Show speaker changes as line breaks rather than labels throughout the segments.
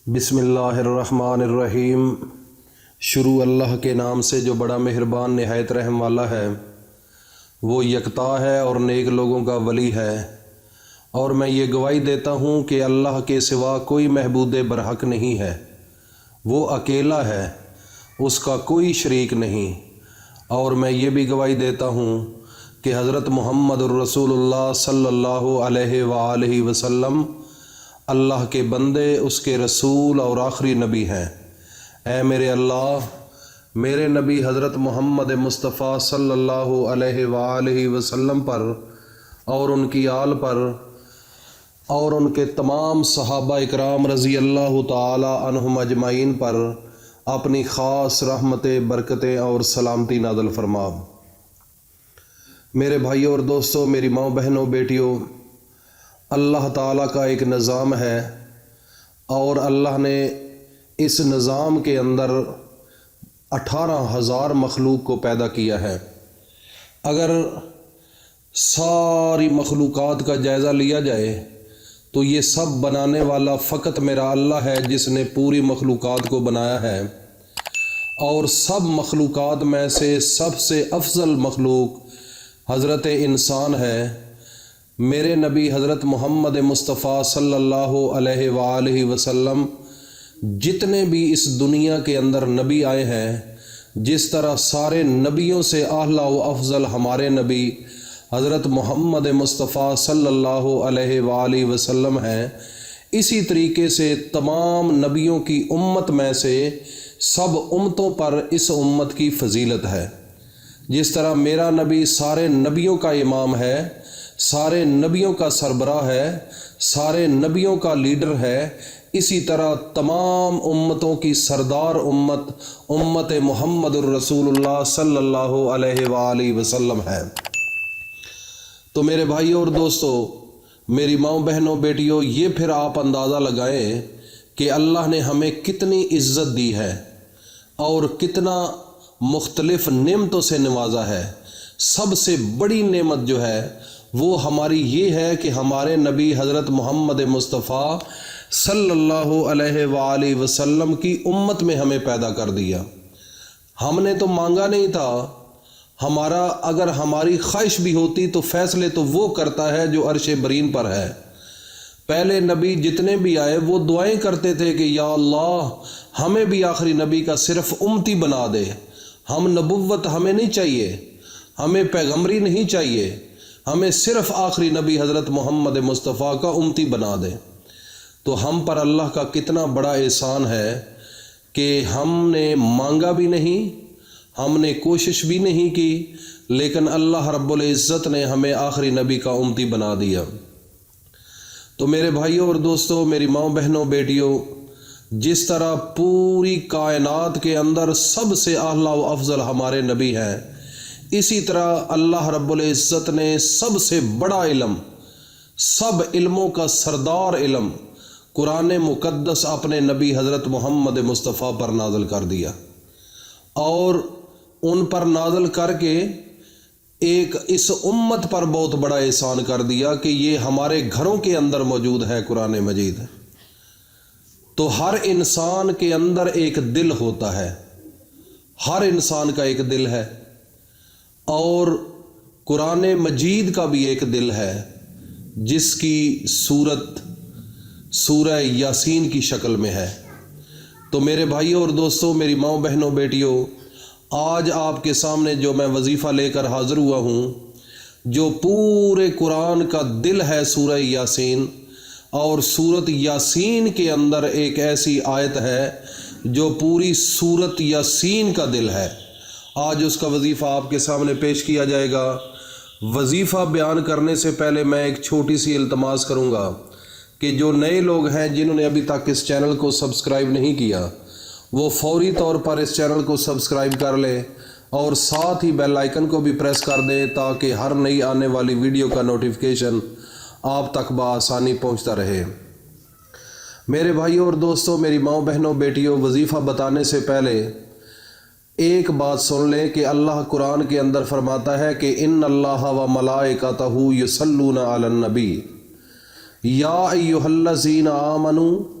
بسم اللہ الرحمن الرحیم۔ شروع اللہ کے نام سے جو بڑا مہربان نہایت رحم والا ہے۔ وہ یکتا ہے اور نیک لوگوں کا ولی ہے، اور میں یہ گواہی دیتا ہوں کہ اللہ کے سوا کوئی معبود برحق نہیں ہے۔ وہ اکیلا ہے، اس کا کوئی شریک نہیں۔ اور میں یہ بھی گواہی دیتا ہوں کہ حضرت محمد الرسول اللہ صلی اللہ علیہ وآلہ وسلم اللہ کے بندے، اس کے رسول اور آخری نبی ہیں۔ اے میرے اللہ، میرے نبی حضرت محمد مصطفیٰ صلی اللہ علیہ وآلہ وسلم پر اور ان کی آل پر اور ان کے تمام صحابہ اکرام رضی اللہ تعالی عنہم اجمعین پر اپنی خاص رحمتیں، برکتیں اور سلامتی نازل فرما۔ میرے بھائیوں اور دوستوں، میری ماں بہنوں، بیٹیوں، اللہ تعالیٰ کا ایک نظام ہے، اور اللہ نے اس نظام کے اندر 18,000 مخلوق کو پیدا کیا ہے۔ اگر ساری مخلوقات کا جائزہ لیا جائے تو یہ سب بنانے والا فقط میرا اللہ ہے، جس نے پوری مخلوقات کو بنایا ہے۔ اور سب مخلوقات میں سے سب سے افضل مخلوق حضرت انسان ہے۔ میرے نبی حضرت محمد مصطفیٰ صلی اللہ علیہ وآلہ وسلم جتنے بھی اس دنیا کے اندر نبی آئے ہیں، جس طرح سارے نبیوں سے اعلیٰ و افضل ہمارے نبی حضرت محمد مصطفیٰ صلی اللہ علیہ وآلہ وسلم ہیں، اسی طریقے سے تمام نبیوں کی امت میں سے سب امتوں پر اس امت کی فضیلت ہے۔ جس طرح میرا نبی سارے نبیوں کا امام ہے، سارے نبیوں کا سربراہ ہے، سارے نبیوں کا لیڈر ہے، اسی طرح تمام امتوں کی سردار امت محمد الرسول اللہ صلی اللہ علیہ وآلہ وسلم ہے۔ تو میرے بھائیوں اور دوستوں، میری ماں بہنوں، بیٹیوں، یہ پھر آپ اندازہ لگائیں کہ اللہ نے ہمیں کتنی عزت دی ہے اور کتنا مختلف نعمتوں سے نوازا ہے۔ سب سے بڑی نعمت جو ہے وہ ہماری یہ ہے کہ ہمارے نبی حضرت محمد مصطفیٰ صلی اللہ علیہ وآلہ وسلم کی امت میں ہمیں پیدا کر دیا۔ ہم نے تو مانگا نہیں تھا، اگر ہماری خواہش بھی ہوتی تو فیصلے تو وہ کرتا ہے جو عرش برین پر ہے۔ پہلے نبی جتنے بھی آئے وہ دعائیں کرتے تھے کہ یا اللہ، ہمیں بھی آخری نبی کا صرف امتی بنا دے۔ ہم نبوت ہمیں نہیں چاہیے، ہمیں پیغمبری نہیں چاہیے، ہمیں صرف آخری نبی حضرت محمد مصطفیٰ کا امتی بنا دے۔ تو ہم پر اللہ کا کتنا بڑا احسان ہے کہ ہم نے مانگا بھی نہیں، ہم نے کوشش بھی نہیں کی، لیکن اللہ رب العزت نے ہمیں آخری نبی کا امتی بنا دیا۔ تو میرے بھائیوں اور دوستوں، میری ماں بہنوں، بیٹیوں، جس طرح پوری کائنات کے اندر سب سے اعلیٰ و افضل ہمارے نبی ہیں، اسی طرح اللہ رب العزت نے سب سے بڑا علم، سب علموں کا سردار علم قرآن مقدس اپنے نبی حضرت محمد مصطفیٰ پر نازل کر دیا، اور ان پر نازل کر کے ایک اس امت پر بہت بڑا احسان کر دیا کہ یہ ہمارے گھروں کے اندر موجود ہے قرآن مجید۔ تو ہر انسان کے اندر ایک دل ہوتا ہے، ہر انسان کا ایک دل ہے، اور قرآن مجید کا بھی ایک دل ہے، جس کی صورت سورہ یاسین کی شکل میں ہے۔ تو میرے بھائیوں اور دوستوں، میری ماں بہنوں، بیٹیوں، آج آپ کے سامنے جو میں وظیفہ لے کر حاضر ہوا ہوں، جو پورے قرآن کا دل ہے سورہ یاسین، اور سورت یاسین کے اندر ایک ایسی آیت ہے جو پوری سورت یاسین کا دل ہے۔ آج اس کا وظیفہ آپ کے سامنے پیش کیا جائے گا۔ وظیفہ بیان کرنے سے پہلے میں ایک چھوٹی سی التماس کروں گا کہ جو نئے لوگ ہیں جنہوں نے ابھی تک اس چینل کو سبسکرائب نہیں کیا، وہ فوری طور پر اس چینل کو سبسکرائب کر لیں، اور ساتھ ہی بیل آئیکن کو بھی پریس کر دیں تاکہ ہر نئی آنے والی ویڈیو کا نوٹیفیکیشن آپ تک بآسانی پہنچتا رہے۔ میرے بھائیوں اور دوستوں، میری ماں بہنوں، بیٹیوں، وظیفہ بتانے سے پہلے ایک بات سن لیں کہ اللہ قرآن کے اندر فرماتا ہے کہ ان اللہ و ملائکتہ یصلون علی النبی یا ایھا الذین آمنوا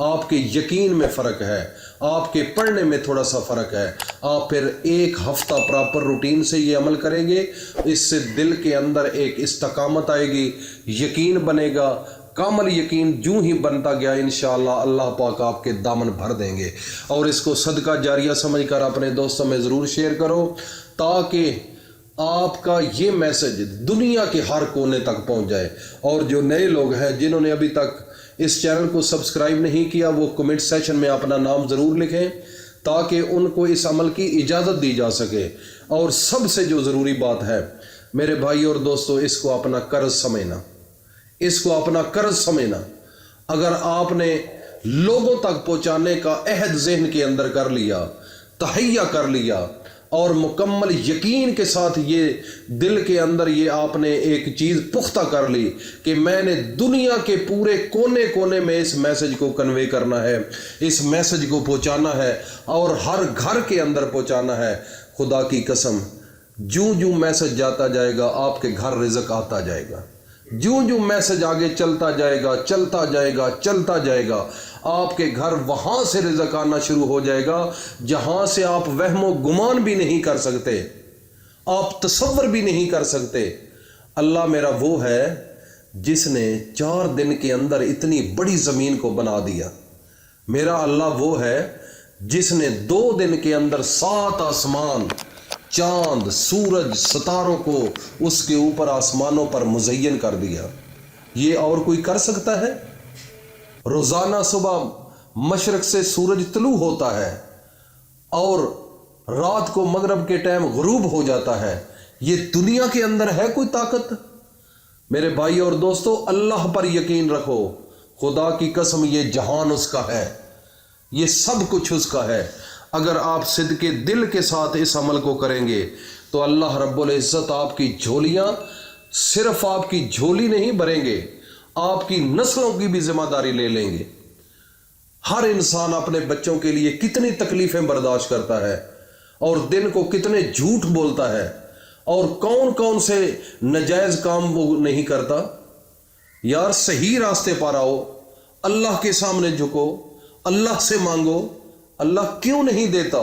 آپ کے یقین میں فرق ہے، آپ کے پڑھنے میں تھوڑا سا فرق ہے، آپ پھر ایک ہفتہ پراپر روٹین سے یہ عمل کریں گے، اس سے دل کے اندر ایک استقامت آئے گی، یقین بنے گا، کامل یقین جو ہی بنتا گیا انشاءاللہ اللہ پاک آپ کے دامن بھر دیں گے۔ اور اس کو صدقہ جاریہ سمجھ کر اپنے دوستوں میں ضرور شیئر کرو، تاکہ آپ کا یہ میسج دنیا کے ہر کونے تک پہنچ جائے۔ اور جو نئے لوگ ہیں جنہوں نے ابھی تک اس چینل کو سبسکرائب نہیں کیا، وہ کمنٹ سیکشن میں اپنا نام ضرور لکھیں تاکہ ان کو اس عمل کی اجازت دی جا سکے۔ اور سب سے جو ضروری بات ہے میرے بھائی اور دوستو، اس کو اپنا قرض سمجھنا، اس کو اپنا قرض سمجھنا۔ اگر آپ نے لوگوں تک پہنچانے کا عہد ذہن کے اندر کر لیا، تہیہ کر لیا، اور مکمل یقین کے ساتھ یہ دل کے اندر یہ آپ نے ایک چیز پختہ کر لی کہ میں نے دنیا کے پورے کونے کونے میں اس میسج کو کنوے کرنا ہے، اس میسج کو پہنچانا ہے اور ہر گھر کے اندر پہنچانا ہے، خدا کی قسم جوں جوں میسج جاتا جائے گا آپ کے گھر رزق آتا جائے گا، جوں جوں میسج آگے چلتا جائے گا چلتا جائے گا چلتا جائے گا، آپ کے گھر وہاں سے رزق آنا شروع ہو جائے گا جہاں سے آپ وہم و گمان بھی نہیں کر سکتے، آپ تصور بھی نہیں کر سکتے۔ اللہ میرا وہ ہے جس نے 4 دن کے اندر اتنی بڑی زمین کو بنا دیا، میرا اللہ وہ ہے جس نے 2 دن کے اندر 7 آسمان، چاند، سورج، ستاروں کو اس کے اوپر آسمانوں پر مزین کر دیا۔ یہ اور کوئی کر سکتا ہے؟ روزانہ صبح مشرق سے سورج طلوع ہوتا ہے اور رات کو مغرب کے ٹائم غروب ہو جاتا ہے، یہ دنیا کے اندر ہے کوئی طاقت؟ میرے بھائی اور دوستو، اللہ پر یقین رکھو، خدا کی قسم یہ جہان اس کا ہے، یہ سب کچھ اس کا ہے۔ اگر آپ صدقے دل کے ساتھ اس عمل کو کریں گے تو اللہ رب العزت آپ کی جھولیاں، صرف آپ کی جھولی نہیں بھریں گے، آپ کی نسلوں کی بھی ذمہ داری لے لیں گے۔ ہر انسان اپنے بچوں کے لیے کتنی تکلیفیں برداشت کرتا ہے اور دن کو کتنے جھوٹ بولتا ہے، اور کون کون سے ناجائز کام وہ نہیں کرتا۔ یار صحیح راستے پر آؤ، اللہ کے سامنے جھکو، اللہ سے مانگو۔ اللہ کیوں نہیں دیتا؟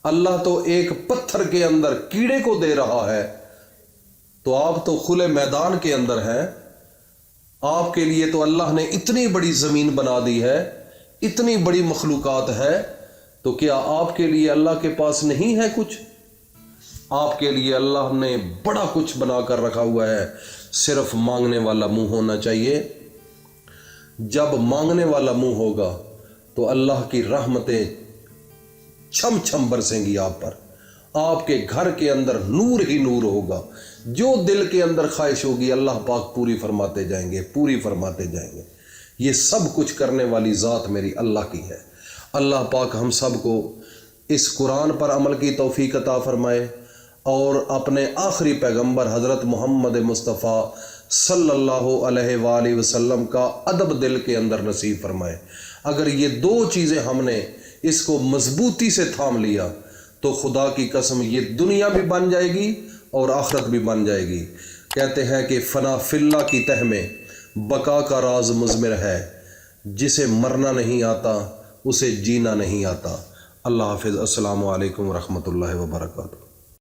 اللہ تو ایک پتھر کے اندر کیڑے کو دے رہا ہے، تو آپ تو کھلے میدان کے اندر ہیں۔ آپ کے لیے تو اللہ نے اتنی بڑی زمین بنا دی ہے، اتنی بڑی مخلوقات ہے، تو کیا آپ کے لیے اللہ کے پاس نہیں ہے کچھ؟ آپ کے لیے اللہ نے بڑا کچھ بنا کر رکھا ہوا ہے، صرف مانگنے والا منہ ہونا چاہیے۔ جب مانگنے والا منہ ہوگا تو اللہ کی رحمتیں چھم چھم برسیں گی آپ پر، آپ کے گھر کے اندر نور ہی نور ہوگا، جو دل کے اندر خواہش ہوگی اللہ پاک پوری فرماتے جائیں گے، پوری فرماتے جائیں گے۔ یہ سب کچھ کرنے والی ذات میری اللہ کی ہے۔ اللہ پاک ہم سب کو اس قرآن پر عمل کی توفیق عطا فرمائے اور اپنے آخری پیغمبر حضرت محمد مصطفیٰ صلی اللہ علیہ وآلہ وسلم کا ادب دل کے اندر نصیب فرمائے۔ اگر یہ 2 چیزیں ہم نے اس کو مضبوطی سے تھام لیا تو خدا کی قسم یہ دنیا بھی بن جائے گی اور آخرت بھی بن جائے گی۔ کہتے ہیں کہ فنا فی اللہ کی تہ میں بقا کا راز مضمر ہے، جسے مرنا نہیں آتا اسے جینا نہیں آتا۔ اللہ حافظ۔ السلام علیکم ورحمۃ اللہ وبرکاتہ۔